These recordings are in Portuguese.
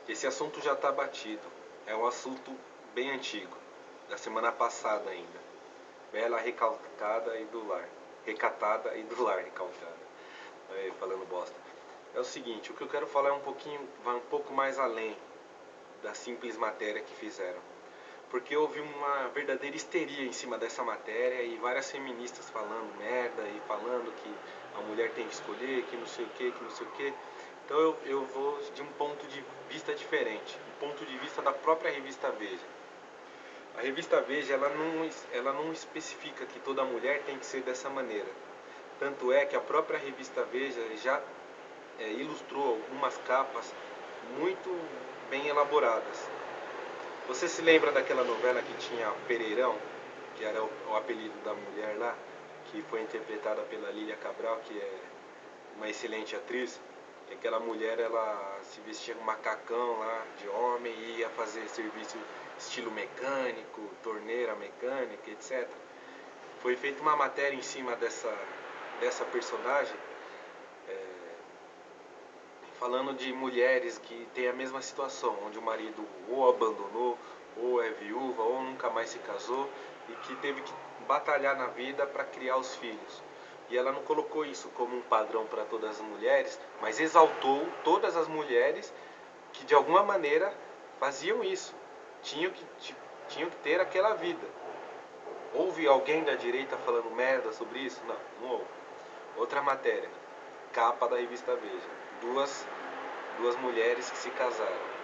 Esse assunto já está batido. É um assunto bem antigo, da semana passada ainda. Bela recalcada e do lar. Recatada e do lar recalcada. Aí, falando bosta. É o seguinte, o que eu quero falar vai um pouco mais além da simples matéria que fizeram. Porque houve uma verdadeira histeria em cima dessa matéria e várias feministas falando merda e falando que a mulher tem que escolher, que não sei o que, que não sei o que. Então eu vou de um ponto de vista diferente, um ponto de vista da própria revista Veja. A revista Veja ela não especifica que toda mulher tem que ser dessa maneira. Tanto é que a própria revista Veja já ilustrou algumas capas muito bem elaboradas. Você se lembra daquela novela que tinha Pereirão, que era o apelido da mulher lá, que foi interpretada pela Lília Cabral, que é uma excelente atriz? Que aquela mulher, ela se vestia com macacão lá de homem e ia fazer serviço estilo mecânico, torneira mecânica, etc. Foi feita uma matéria em cima dessa personagem, falando de mulheres que têm a mesma situação, onde o marido ou abandonou, ou é viúva, ou nunca mais se casou e que teve que batalhar na vida para criar os filhos. E ela não colocou isso como um padrão para todas as mulheres, mas exaltou todas as mulheres que de alguma maneira faziam isso, tinham que ter aquela vida. Houve alguém da direita falando merda sobre isso? Não, não houve. Outra matéria, capa da revista Veja, duas mulheres que se casaram.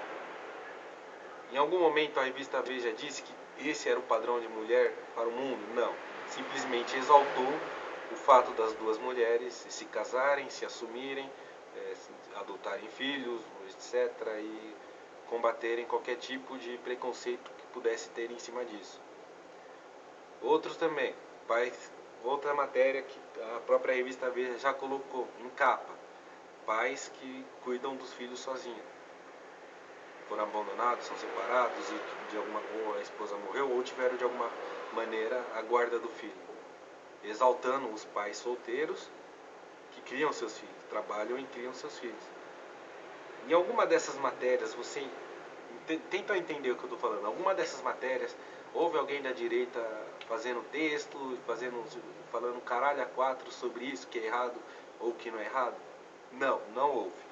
Em algum momento a revista Veja disse que esse era o padrão de mulher para o mundo? Não. Simplesmente exaltou o fato das duas mulheres se casarem, se assumirem, adotarem filhos, etc. E combaterem qualquer tipo de preconceito que pudesse ter em cima disso. Outros também, outra matéria que a própria revista Veja já colocou em capa: pais que cuidam dos filhos sozinhos. Foram abandonados, são separados e ou a esposa morreu ou tiveram de alguma maneira a guarda do filho, exaltando os pais solteiros que criam seus filhos, trabalham e criam seus filhos. Em alguma dessas matérias, você tenta entender o que eu estou falando. Alguma dessas matérias houve alguém da direita fazendo texto, falando caralho a quatro sobre isso que é errado ou que não é errado? Não, não houve.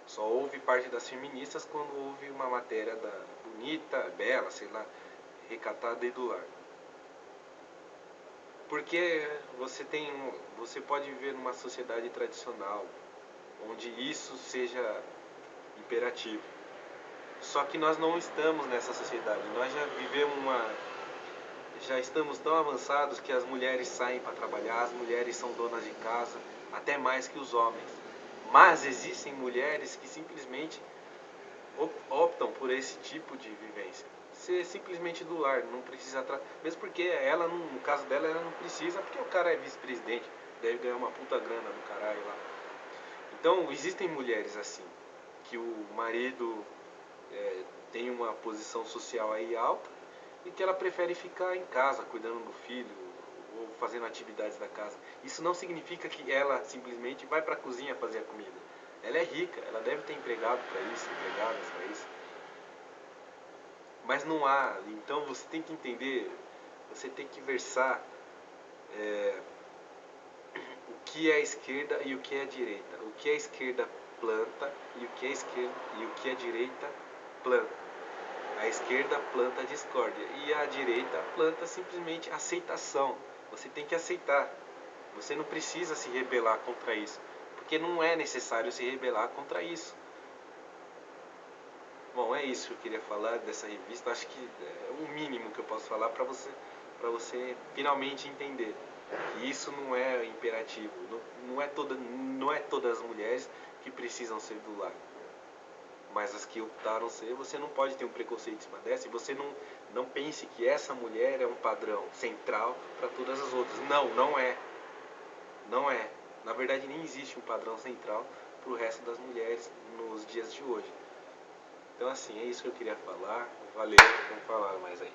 Só houve parte das feministas quando houve uma matéria da bonita, bela, sei lá, recatada e do lar. Porque você pode viver numa sociedade tradicional, onde isso seja imperativo. Só que nós não estamos nessa sociedade. Nós já estamos tão avançados que as mulheres saem para trabalhar, as mulheres são donas de casa, até mais que os homens. Mas existem mulheres que simplesmente optam por esse tipo de vivência. Ser simplesmente do lar, não precisa mesmo porque ela, no caso dela, ela não precisa, porque o cara é vice-presidente, deve ganhar uma puta grana do caralho lá. Então, existem mulheres assim, que o marido tem uma posição social aí alta e que ela prefere ficar em casa, cuidando do filho, ou fazendo atividades da casa. Isso não significa que ela simplesmente vai para a cozinha fazer a comida. Ela é rica, ela deve ter empregado para isso, empregadas para isso. Mas não há, então você tem que entender, você tem que versar o que é a esquerda e o que é a direita. O que a esquerda planta e o que a direita planta. A esquerda planta discórdia e a direita planta simplesmente aceitação. Você tem que aceitar. Você não precisa se rebelar contra isso, porque não é necessário se rebelar contra isso. Bom, é isso que eu queria falar dessa revista. Acho que é o mínimo que eu posso falar para você finalmente entender que isso não é imperativo. Não é todas as mulheres que precisam ser do lar. Mas as que optaram ser, você não pode ter um preconceito em cima dessa, e você não pense que essa mulher é um padrão central para todas as outras. Não, não é. Não é. Na verdade, nem existe um padrão central para o resto das mulheres nos dias de hoje. Então, assim, é isso que eu queria falar. Valeu, vamos falar mais aí.